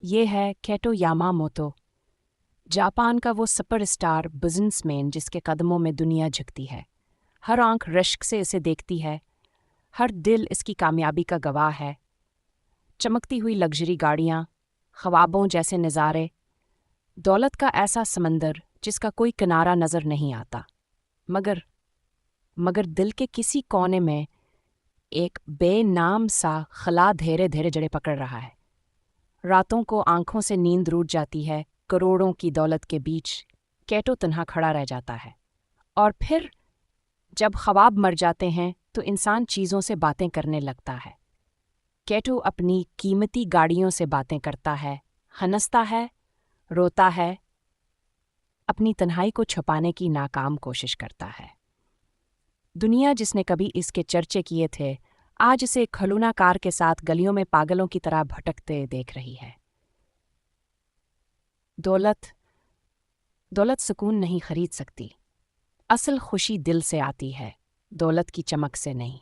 یہ ہے کیٹو یاماموتو، جاپان کا وہ سپر اسٹار بزنس مین جس کے قدموں میں دنیا جھکتی ہے۔ ہر آنکھ رشک سے اسے دیکھتی ہے، ہر دل اس کی کامیابی کا گواہ ہے۔ چمکتی ہوئی لگژری گاڑیاں، خوابوں جیسے نظارے، دولت کا ایسا سمندر جس کا کوئی کنارہ نظر نہیں آتا، مگر دل کے کسی کونے میں ایک بے نام سا خلا دھیرے دھیرے جڑے پکڑ رہا ہے۔ راتوں کو آنکھوں سے نیند روٹ جاتی ہے، کروڑوں کی دولت کے بیچ کیٹو تنہا کھڑا رہ جاتا ہے۔ اور پھر جب خواب مر جاتے ہیں تو انسان چیزوں سے باتیں کرنے لگتا ہے۔ کیٹو اپنی قیمتی گاڑیوں سے باتیں کرتا ہے، ہنستا ہے، روتا ہے، اپنی تنہائی کو چھپانے کی ناکام کوشش کرتا ہے۔ دنیا جس نے کبھی اس کے چرچے کیے تھے، آج اسے کھلونا کار کے ساتھ گلیوں میں پاگلوں کی طرح بھٹکتے دیکھ رہی ہے۔ دولت سکون نہیں خرید سکتی۔ اصل خوشی دل سے آتی ہے، دولت کی چمک سے نہیں۔